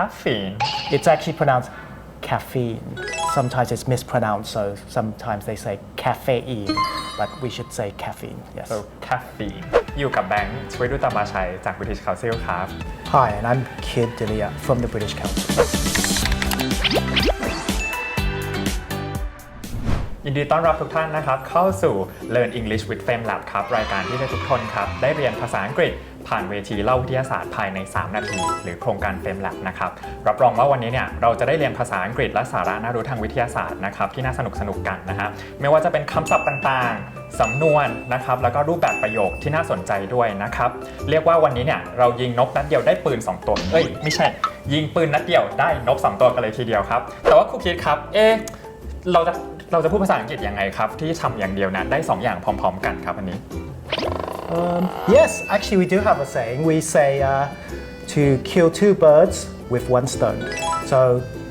caffeine It's actually pronounced caffeine. Sometimes it's mispronounced, so sometimes they say caffeine, but we should say caffeine. Yes. so caffeine อยู่กับแบงค์ช่วยดูตามมาใช้จาก British Council ครับ Hi, and I'm Kid Delia from the British Council. ยินดีต้อนรับทุกท่านนะครับเข้าสู่ Learn English with FameLab ครับรายการที่ให้ทุกคนครับได้เรียนภาษาอังกฤษผ่านเวทีเล่าวิทยาศาสตร์ภายใน3นาทีหรือโครงการ FameLab นะครับรับรองว่าวันนี้เนี่ยเราจะได้เรียนภาษาอังกฤษและสาระน่ารู้ทางวิทยาศาสตร์นะครับที่น่าสนุกกันนะฮะไม่ว่าจะเป็นคำศัพท์ต่างๆสำนวนนะครับแล้วก็รูปแบบประโยคที่น่าสนใจด้วยนะครับเรียกว่าวันนี้เนี่ยเรายิงนกนัดเดียวได้ปืน2ตัวไม่ใช่ยิงปืนนัดเดียวได้นก2ตัวกันเลยทีเดียวครับแต่ว่าครูคิดครับเราจะพูดภาษาอังกฤษยังไงครับที่ทำอย่างเดียวนะได้2อย่างพร้อมๆกันครับอันนี้ Yes, actually we do have a saying. We say to kill two birds with one stone. So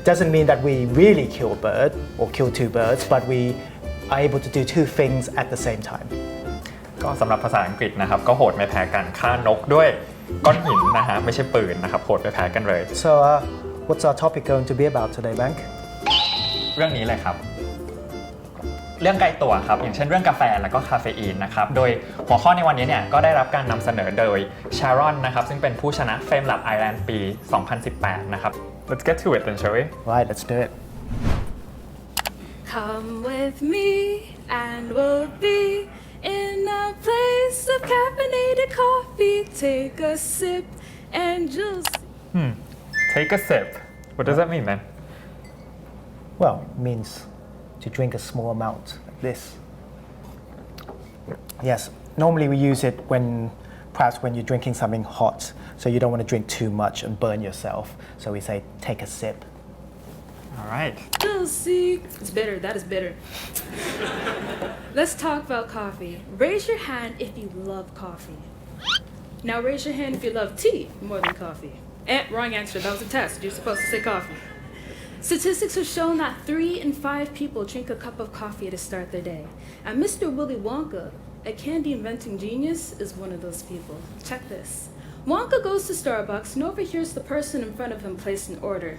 it doesn't mean that we really kill a bird or kill two birds, but we are able to do two things at the same time. ก็สำหรับภาษาอังกฤษนะครับก็โหดไม่แพ้กันฆ่านกด้วยก้อนหินนะฮะไม่ใช่ปืนนะครับโหดไม่แพ้กันเลย So what's our topic going to be about today, Bank? เรื่องนี้เลยครับเรื่องไกลตัวครับอย่างเช่นเรื่องกาแฟแล้วก็คาเฟอีนนะครับโดยหัวข้อในวันนี้เนี่ยก็ได้รับการนำเสนอโดยชารอนนะครับซึ่งเป็นผู้ชนะ FameLab Ireland ปี 2018 นะครับ Let's get to it then shall we? Right, let's do it. Come with me and we'll be in a place of caffeinated coffee. Take a sip and just Take a sip. What does that mean then? Well, it means to drink a small amount like this. Yes, normally we use it perhaps when you're drinking something hot, so you don't want to drink too much and burn yourself. So we say take a sip. All right. Just see. It's bitter. That is bitter. Let's talk about coffee. Raise your hand if you love coffee. Now raise your hand if you love tea more than coffee. Wrong answer. That was a test. You're supposed to say coffee. Statistics have shown that 3 in 5 people drink a cup of coffee to start their day. And Mr. Willy Wonka, a candy inventing genius, is one of those people. Check this. Wonka goes to Starbucks and overhears the person in front of him place an order.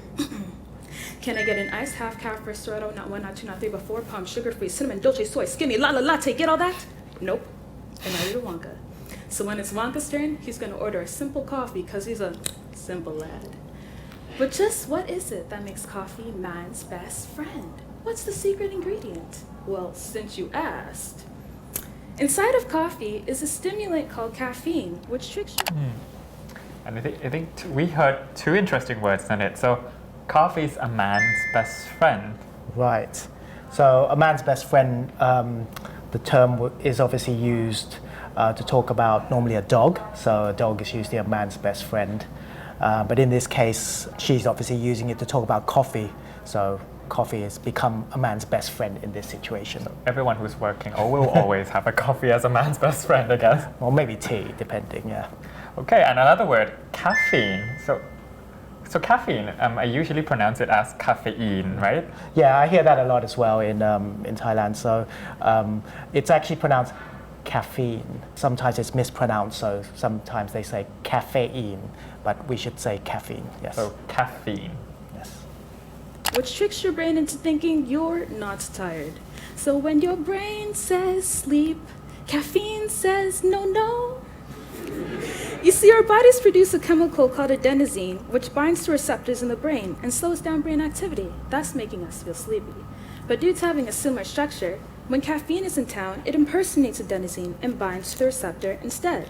Can I get an iced half caf ristretto, not 1, not 2, not 3, but 4, palm sugar-free, cinnamon, dolce, soy, skinny, latte, get all that? Nope. And now you're Wonka. So when it's Wonka's turn, he's gonna order a simple coffee because he's a simple lad. But just what is it that makes coffee man's best friend? What's the secret ingredient? Well, since you asked, inside of coffee is a stimulant called caffeine, which tricks you. And I think we heard 2 interesting words in it. So coffee is a man's best friend. Right. So a man's best friend, the term is obviously used to talk about normally a dog. So a dog is usually a man's best friend. But in this case, she's obviously using it to talk about coffee. So coffee has become a man's best friend in this situation. Everyone who's working will always have a coffee as a man's best friend, I guess. Or maybe tea, depending, yeah. Okay, and another word, caffeine. So caffeine, I usually pronounce it as caffeine, right? Yeah, I hear that a lot as well in Thailand. So it's actually pronounced caffeine. Sometimes it's mispronounced, so sometimes they say caffeine, but we should say caffeine, yes. So caffeine. Yes. Which tricks your brain into thinking you're not tired. So when your brain says sleep, caffeine says no. You see, our bodies produce a chemical called adenosine, which binds to receptors in the brain and slows down brain activity, thus making us feel sleepy. But due to having a similar structure, when caffeine is in town, it impersonates adenosine and binds to the receptor instead.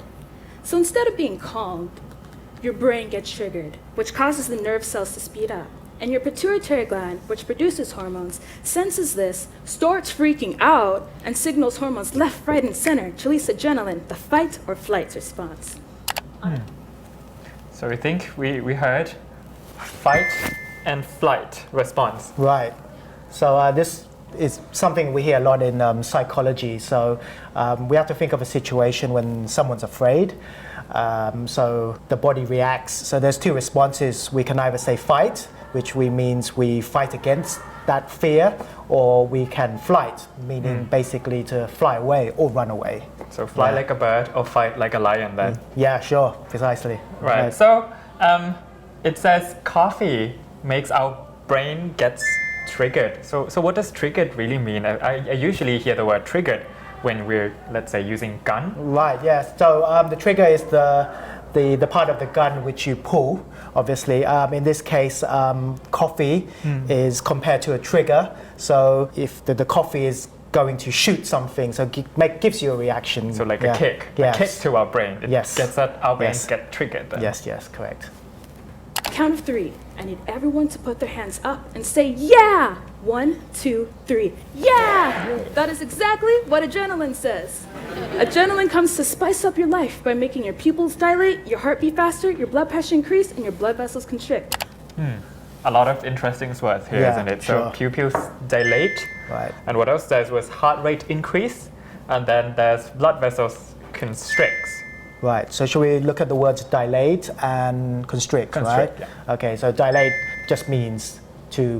So instead of being calmed, your brain gets triggered, which causes the nerve cells to speed up. And your pituitary gland, which produces hormones, senses this, starts freaking out, and signals hormones left, right, and center to release adrenaline, the fight or flight response. So we think we heard fight and flight response. Right. So this is something we hear a lot in psychology. So we have to think of a situation when someone's afraid. So the body reacts. So there's 2 responses. We can either say fight, which means we fight against that fear, or we can flight, meaning basically to fly away or run away. So fly like a bird or fight like a lion then? Yeah, sure, precisely. Right. So It says coffee makes our brain gets triggered. So what does triggered really mean? I usually hear the word triggered when we're, let's say, using gun. Right, yes. So the trigger is the part of the gun which you pull, obviously. In this case, coffee is compared to a trigger. So if the coffee is going to shoot something, so gives you a reaction. So like a kick, yes. a kick to our brain. It Yes. gets that our brains Yes. get triggered. Then. Yes, correct. Count of 3. I need everyone to put their hands up and say, yeah! 1, 2, 3. Yeah! That is exactly what adrenaline says. Adrenaline comes to spice up your life by making your pupils dilate, your heart beat faster, your blood pressure increase, and your blood vessels constrict. A lot of interesting words here, Yeah, isn't it? sure. So pupils dilate. Right. And what else there's was heart rate increase. And then there's blood vessels constricts. Right, so should we look at the words dilate and constrict, Constrict, right? yeah. Okay, so dilate just means to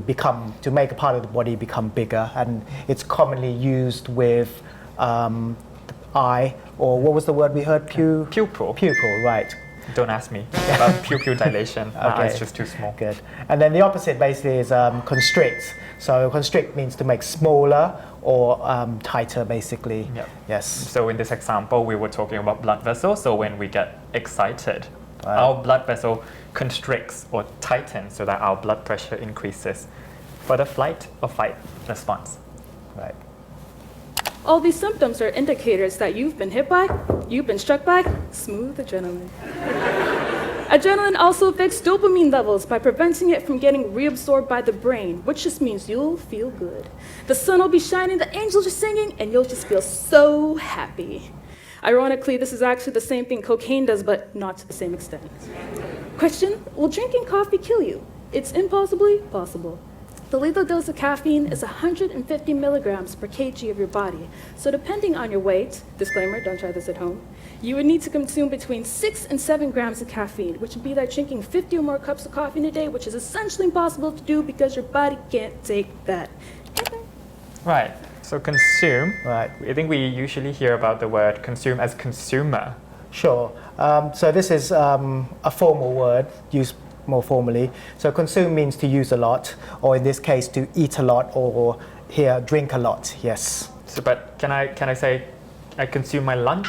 make a part of the body become bigger, and it's commonly used with the eye, or what was the word we heard? Pupil. Pupil, right. Don't ask me about pupil dilation. My Okay. eye's just too small. Good. And then the opposite basically is constrict. So constrict means to make smaller or tighter, basically. Yep. Yes. So in this example, we were talking about blood vessels. So when we get excited, Right. our blood vessel constricts or tightens so that our blood pressure increases for the flight or fight response. Right. All these symptoms are indicators that you've been hit by, you've been struck by smooth adrenaline. Adrenaline also affects dopamine levels by preventing it from getting reabsorbed by the brain, which just means you'll feel good. The sun will be shining, the angels are singing, and you'll just feel so happy. Ironically, this is actually the same thing cocaine does, but not to the same extent. Question, will drinking coffee kill you? It's impossibly possible. The lethal dose of caffeine is 150 milligrams per kg of your body. So depending on your weight, disclaimer, don't try this at home, you would need to consume between 6 and 7 grams of caffeine, which would be like drinking 50 or more cups of coffee in a day, which is essentially impossible to do because your body can't take that. Right. So consume. Right. I think we usually hear about the word consume as consumer. Sure. So this is a formal word used more formally. So consume means to use a lot, or in this case, to eat a lot, or here, drink a lot. Yes. So, but can I say I consume my lunch?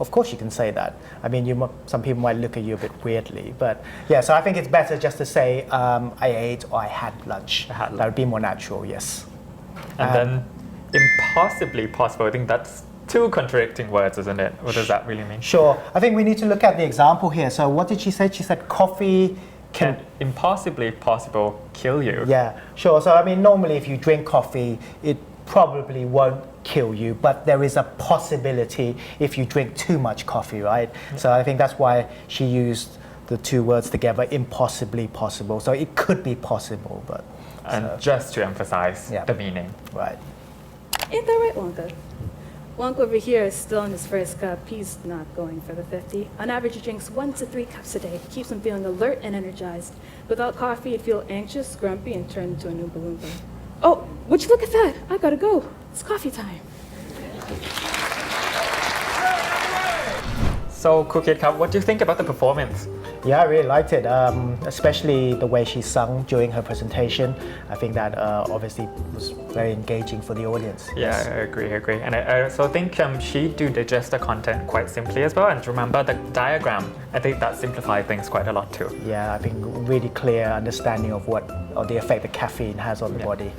Of course you can say that. I mean, some people might look at you a bit weirdly, but yeah, so I think it's better just to say I ate or I had lunch. I had lunch. That would be more natural, yes. And then impossibly possible. I think that's two contradicting words, isn't it? What does that really mean? Sure. I think we need to look at the example here. So what did she say? She said coffee Can impossibly possible kill you? Yeah, sure. So I mean, normally if you drink coffee, it probably won't kill you, but there is a possibility if you drink too much coffee, right? So I think that's why she used the two words together, impossibly possible. So it could be possible, but... And just to emphasize Yeah. the meaning. Right. Ain't that right, Wonka? Wonka over here is still in his first cup. He's not going for the 50. On average, he drinks 1 to 3 cups a day. Keeps him feeling alert and energized. Without coffee, he'd feel anxious, grumpy, and turn into a new balloon. Oh, would you look at that? I gotta go. It's coffee time. So, Kukit, what do you think about the performance? Yeah, I really liked it, especially the way she sung during her presentation. I think that obviously was very engaging for the audience. Yeah, I agree. And I also think she do digest the content quite simply as well. And remember the diagram. I think that simplifies things quite a lot too. Yeah, I think really clear understanding of the effect that caffeine has on the body.